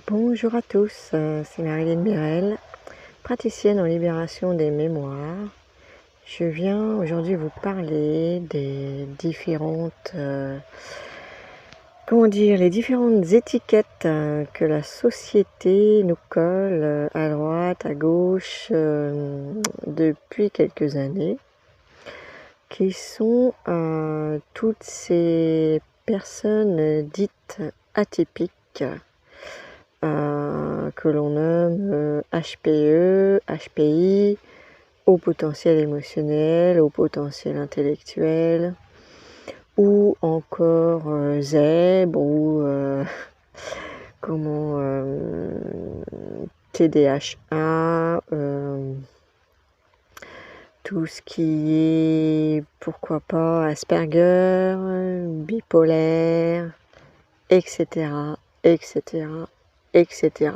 Bonjour à tous, c'est Marilyn Mirel, praticienne en libération des mémoires. Je viens aujourd'hui vous parler des différentes, les différentes étiquettes que la société nous colle à droite, à gauche, depuis quelques années, qui sont toutes ces personnes dites atypiques. Que l'on nomme HPE, HPI, haut potentiel émotionnel, haut potentiel intellectuel, ou encore ZEB, ou TDHA, tout ce qui est, pourquoi pas, Asperger, bipolaire, etc., etc., etc.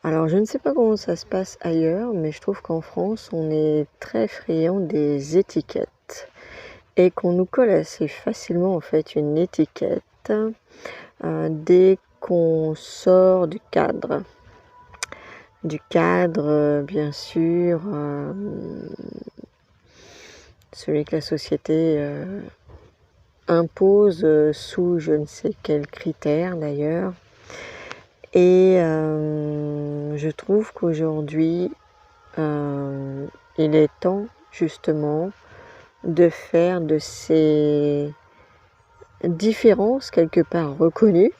Alors je ne sais pas comment ça se passe ailleurs, mais je trouve qu'en France on est très friand des étiquettes et qu'on nous colle assez facilement en fait une étiquette dès qu'on sort du cadre. Du cadre bien sûr, celui que la société impose sous je ne sais quels critères d'ailleurs. Et je trouve qu'aujourd'hui, il est temps justement de faire de ces différences quelque part reconnues,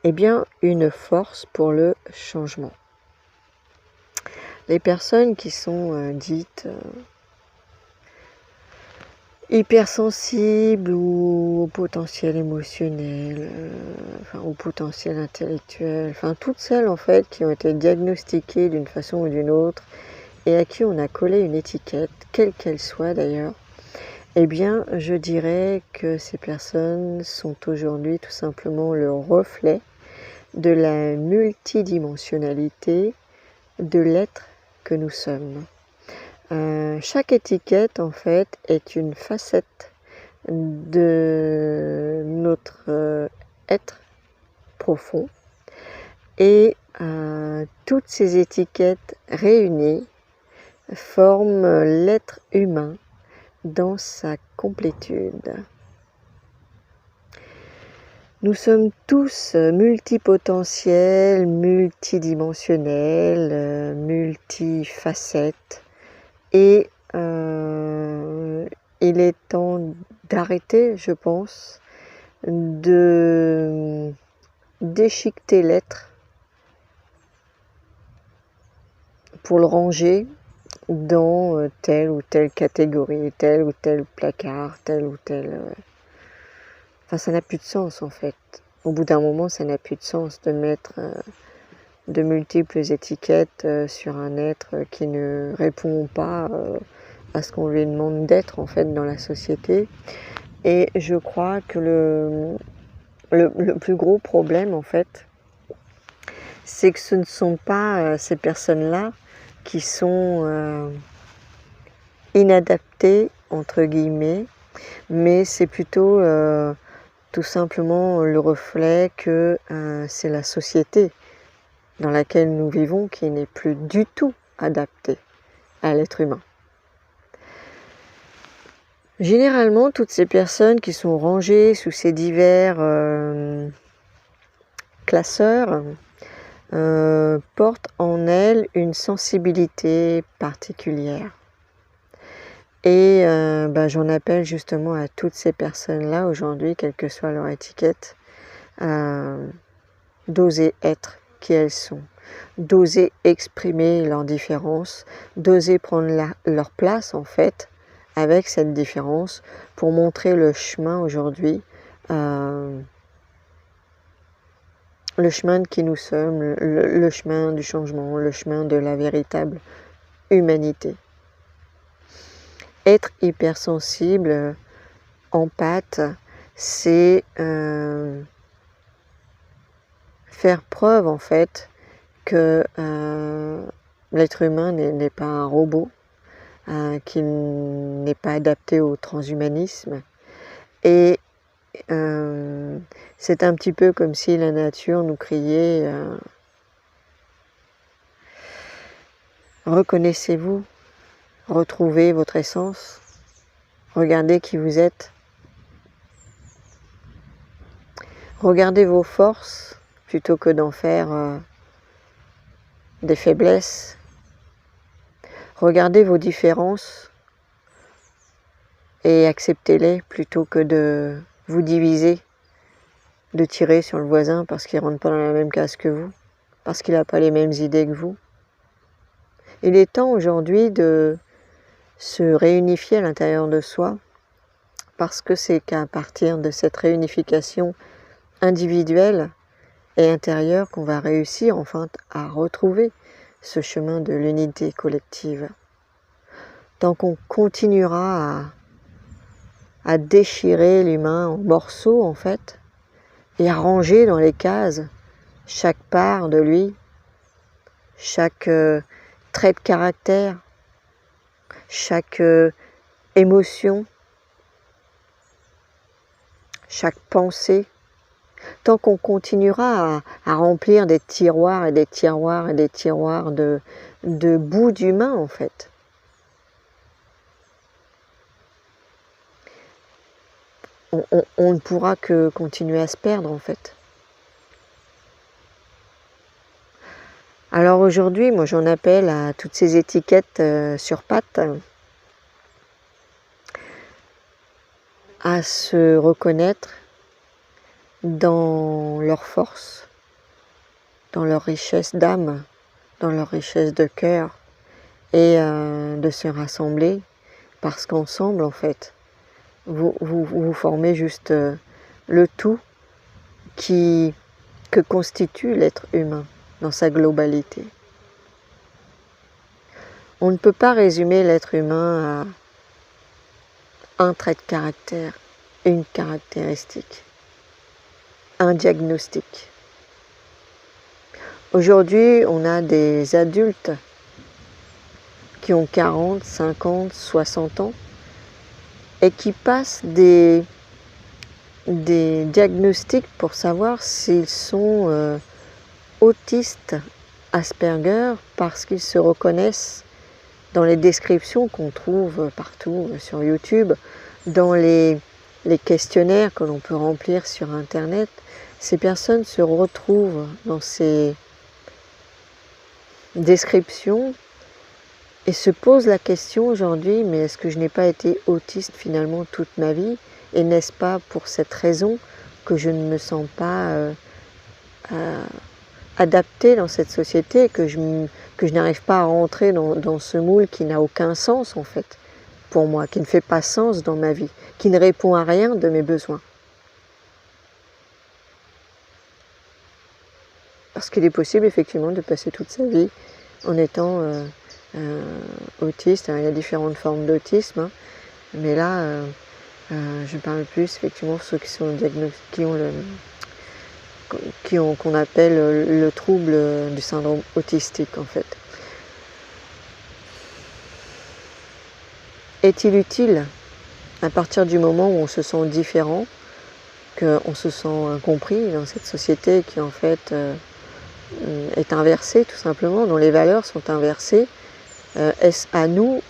eh bien, une force pour le changement. Les personnes qui sont dites hypersensibles ou au potentiel émotionnel, au potentiel intellectuel, toutes celles en fait qui ont été diagnostiquées d'une façon ou d'une autre et à qui on a collé une étiquette, quelle qu'elle soit d'ailleurs, eh bien je dirais que ces personnes sont aujourd'hui tout simplement le reflet de la multidimensionnalité de l'être que nous sommes. Chaque étiquette en fait est une facette de notre être profond et toutes ces étiquettes réunies forment l'être humain dans sa complétude. Nous sommes tous multipotentiels, multidimensionnels, multifacettes. Et il est temps d'arrêter, je pense, de déchiqueter l'être pour le ranger dans telle ou telle catégorie, tel ou tel placard, tel ou tel... ça n'a plus de sens en fait. Au bout d'un moment, ça n'a plus de sens de mettre de multiples étiquettes sur un être qui ne répond pas à ce qu'on lui demande d'être en fait dans la société. Et je crois que le plus gros problème en fait, c'est que ce ne sont pas ces personnes-là qui sont inadaptées entre guillemets, mais c'est plutôt tout simplement le reflet que c'est la société dans laquelle nous vivons qui n'est plus du tout adaptée à l'être humain. Généralement, toutes ces personnes qui sont rangées sous ces divers classeurs portent en elles une sensibilité particulière. Et j'en appelle justement à toutes ces personnes-là aujourd'hui, quelle que soit leur étiquette, d'oser être qui elles sont, d'oser exprimer leur différence, d'oser prendre leur place en fait avec cette différence pour montrer le chemin aujourd'hui, le chemin de qui nous sommes, le chemin du changement, le chemin de la véritable humanité. Être hypersensible, empathe, c'est faire preuve en fait que l'être humain n'est pas un robot, qu'il n'est pas adapté au transhumanisme et c'est un petit peu comme si la nature nous criait reconnaissez-vous, retrouvez votre essence, regardez qui vous êtes, regardez vos forces plutôt que d'en faire des faiblesses, regardez vos différences et acceptez-les plutôt que de vous diviser, de tirer sur le voisin parce qu'il ne rentre pas dans la même case que vous, parce qu'il n'a pas les mêmes idées que vous. Il est temps aujourd'hui de se réunifier à l'intérieur de soi, parce que c'est qu'à partir de cette réunification individuelle et intérieure qu'on va réussir enfin à retrouver ce chemin de l'unité collective. Tant qu'on continuera à déchirer l'humain en morceaux en fait, et à ranger dans les cases chaque part de lui, chaque trait de caractère, chaque émotion, chaque pensée, tant qu'on continuera à remplir des tiroirs et des tiroirs et des tiroirs de bouts d'humain en fait, on ne pourra que continuer à se perdre en fait. Alors aujourd'hui, moi j'en appelle à toutes ces étiquettes sur pattes à se reconnaître dans leur force, dans leur richesse d'âme, dans leur richesse de cœur, et de se rassembler, parce qu'ensemble en fait, vous formez juste le tout que constitue l'être humain dans sa globalité. On ne peut pas résumer l'être humain à un trait de caractère, une caractéristique, un diagnostic. Aujourd'hui, on a des adultes qui ont 40, 50, 60 ans et qui passent des diagnostics pour savoir s'ils sont autistes Asperger, parce qu'ils se reconnaissent dans les descriptions qu'on trouve partout sur YouTube, dans les questionnaires que l'on peut remplir sur Internet. Ces personnes se retrouvent dans ces descriptions et se posent la question aujourd'hui, mais est-ce que je n'ai pas été autiste finalement toute ma vie? Et n'est-ce pas pour cette raison que je ne me sens pas adaptée dans cette société, que je n'arrive pas à rentrer dans ce moule qui n'a aucun sens en fait pour moi, qui ne fait pas sens dans ma vie, qui ne répond à rien de mes besoins. Parce qu'il est possible effectivement de passer toute sa vie en étant autiste. Alors, il y a différentes formes d'autisme, hein, mais là je parle plus effectivement ceux qui sont qu'on appelle le trouble du syndrome autistique en fait. Est-il utile, à partir du moment où on se sent différent, qu'on se sent incompris dans cette société qui en fait est inversée tout simplement, dont les valeurs sont inversées, est-ce à nous,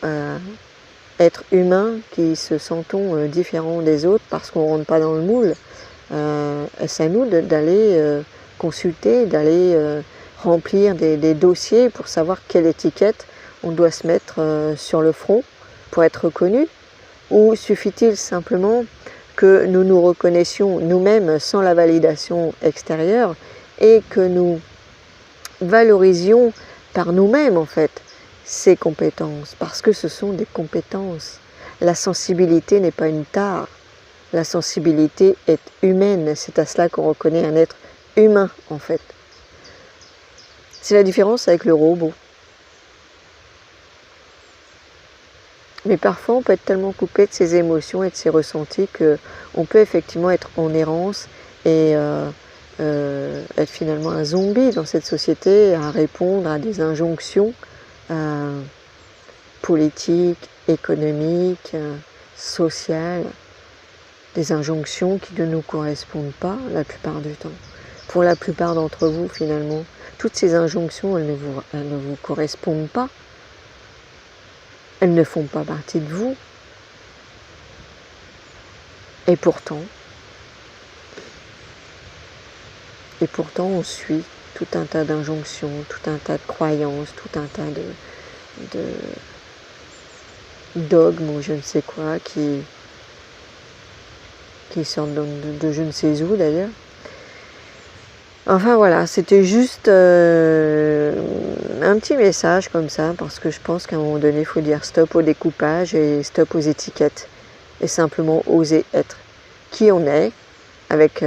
êtres humains qui se sentons différents des autres parce qu'on ne rentre pas dans le moule, est-ce à nous d'aller consulter, d'aller remplir des dossiers pour savoir quelle étiquette on doit se mettre sur le front pour être reconnu? Ou suffit-il simplement que nous nous reconnaissions nous-mêmes sans la validation extérieure et que nous valorisions par nous-mêmes en fait ces compétences, parce que ce sont des compétences. La sensibilité n'est pas une tare, la sensibilité est humaine, c'est à cela qu'on reconnaît un être humain en fait. C'est la différence avec le robot. Mais parfois on peut être tellement coupé de ses émotions et de ses ressentis qu'on peut effectivement être en errance et être finalement un zombie dans cette société, à répondre à des injonctions politiques, économiques, sociales, des injonctions qui ne nous correspondent pas la plupart du temps. Pour la plupart d'entre vous, finalement, toutes ces injonctions, elles ne vous correspondent pas. Elles ne font pas partie de vous. Et pourtant, on suit tout un tas d'injonctions, tout un tas de croyances, tout un tas de dogmes ou je ne sais quoi qui sortent de je ne sais où d'ailleurs. Enfin voilà, c'était juste un petit message comme ça, parce que je pense qu'à un moment donné, il faut dire stop au découpage et stop aux étiquettes. Et simplement oser être qui on est, avec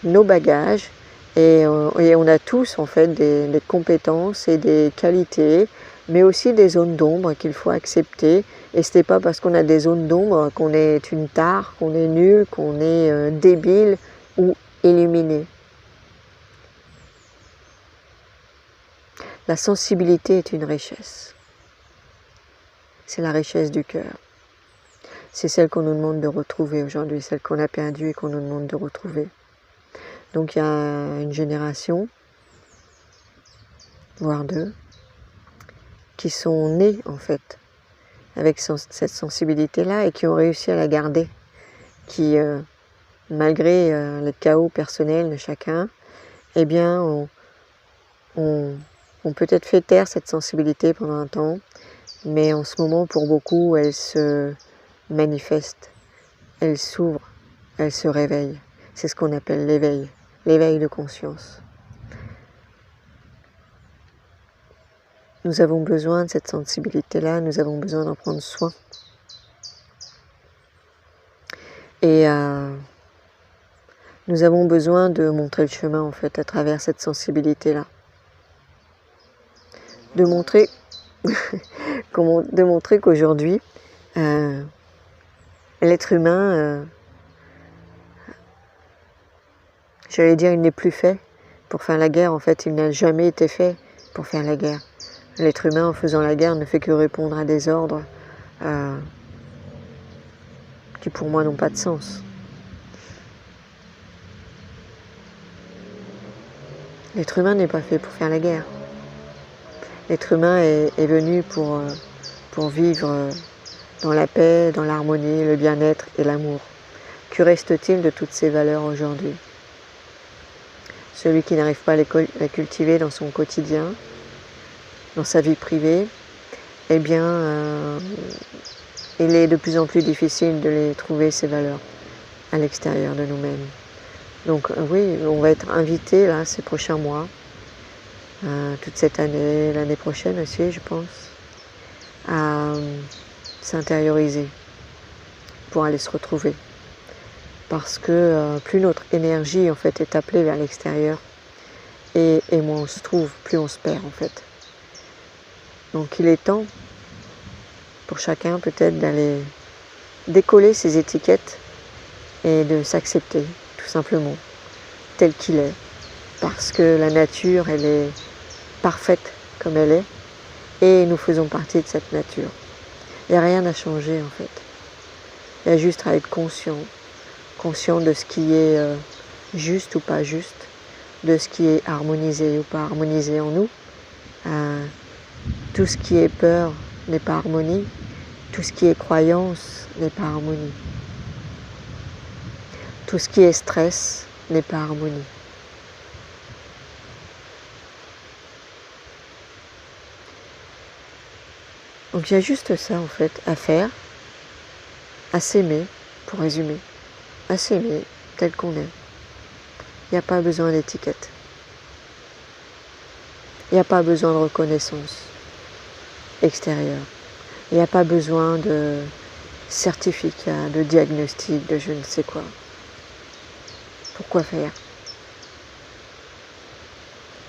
nos bagages. Et on a tous en fait des compétences et des qualités, mais aussi des zones d'ombre qu'il faut accepter. Et ce n'est pas parce qu'on a des zones d'ombre qu'on est une tare, qu'on est nul, qu'on est débile ou illuminé. La sensibilité est une richesse. C'est la richesse du cœur. C'est celle qu'on nous demande de retrouver aujourd'hui, celle qu'on a perdue et qu'on nous demande de retrouver. Donc il y a une génération, voire deux, qui sont nés en fait avec cette sensibilité-là et qui ont réussi à la garder, qui malgré le chaos personnel de chacun, eh bien ont peut-être fait taire cette sensibilité pendant un temps, mais en ce moment pour beaucoup elle se manifeste, elle s'ouvre, elle se réveille. C'est ce qu'on appelle l'éveil de conscience. Nous avons besoin de cette sensibilité-là, nous avons besoin d'en prendre soin. Et nous avons besoin de montrer le chemin en fait à travers cette sensibilité-là. De montrer qu'aujourd'hui, l'être humain, j'allais dire, il n'est plus fait pour faire la guerre. En fait, il n'a jamais été fait pour faire la guerre. L'être humain, en faisant la guerre, ne fait que répondre à des ordres qui, pour moi, n'ont pas de sens. L'être humain n'est pas fait pour faire la guerre. L'être humain est venu pour vivre dans la paix, dans l'harmonie, le bien-être et l'amour. Que reste-t-il de toutes ces valeurs aujourd'hui ? Celui qui n'arrive pas à les cultiver dans son quotidien, dans sa vie privée, eh bien, il est de plus en plus difficile de les trouver, ces valeurs, à l'extérieur de nous-mêmes. Donc oui, on va être invité là ces prochains mois, toute cette année, l'année prochaine aussi, je pense, à s'intérioriser pour aller se retrouver. Parce que plus notre énergie en fait est appelée vers l'extérieur, et moins on se trouve, plus on se perd en fait. Donc il est temps pour chacun peut-être d'aller décoller ses étiquettes et de s'accepter tout simplement tel qu'il est, parce que la nature elle est parfaite comme elle est et nous faisons partie de cette nature. Il n'y a rien à changer en fait. Il y a juste à être conscient de ce qui est juste ou pas juste, de ce qui est harmonisé ou pas harmonisé en nous. Tout ce qui est peur n'est pas harmonie, tout ce qui est croyance n'est pas harmonie. Tout ce qui est stress n'est pas harmonie. Donc il y a juste ça en fait à faire, à s'aimer, pour résumer, à s'aimer tel qu'on est. Il n'y a pas besoin d'étiquette. Il n'y a pas besoin de reconnaissance extérieure. Il n'y a pas besoin de certificat, de diagnostic, de je ne sais quoi. Pourquoi faire ?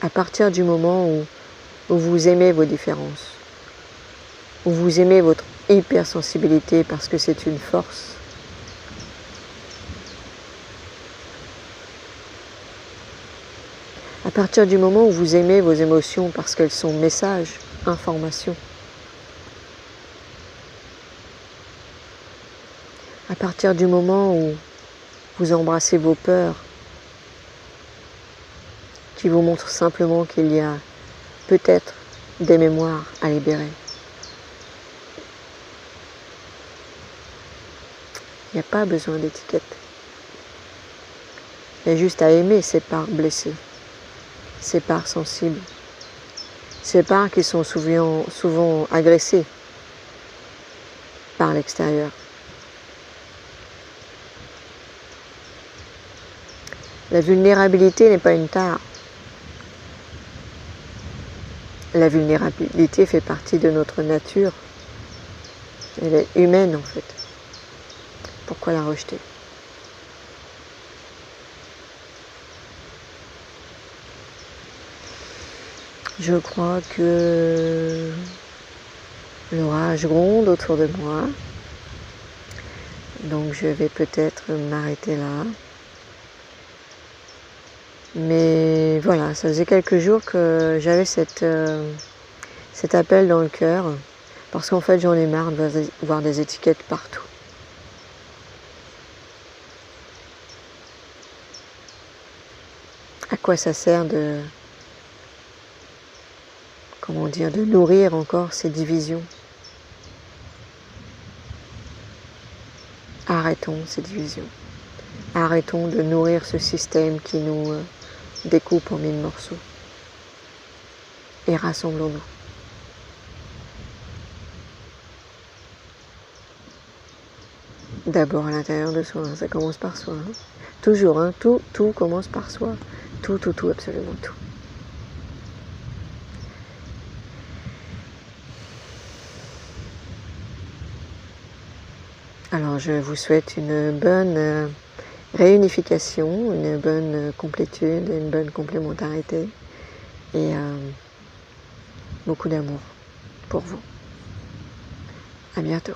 À partir du moment où vous aimez vos différences, où vous aimez votre hypersensibilité parce que c'est une force, à partir du moment où vous aimez vos émotions parce qu'elles sont messages, informations, à partir du moment où vous embrassez vos peurs, qui vous montrent simplement qu'il y a peut-être des mémoires à libérer. Il n'y a pas besoin d'étiquette. Il y a juste à aimer ces parts blessées, ces parts sensibles, ces parts qui sont souvent agressées par l'extérieur. La vulnérabilité n'est pas une tare. La vulnérabilité fait partie de notre nature. Elle est humaine en fait. Pourquoi la rejeter? Je crois que l'orage gronde autour de moi. Donc je vais peut-être m'arrêter là. Mais voilà, ça faisait quelques jours que j'avais cet appel dans le cœur. Parce qu'en fait j'en ai marre de voir des étiquettes partout. À quoi ça sert de nourrir encore ces divisions? Arrêtons ces divisions. Arrêtons de nourrir ce système qui nous découpe en 1000 morceaux. Et rassemblons-nous. D'abord à l'intérieur de soi, ça commence par soi. Hein. Toujours, hein, tout commence par soi. Tout, absolument tout. Alors je vous souhaite une bonne réunification, une bonne complétude, une bonne complémentarité et beaucoup d'amour pour vous. À bientôt.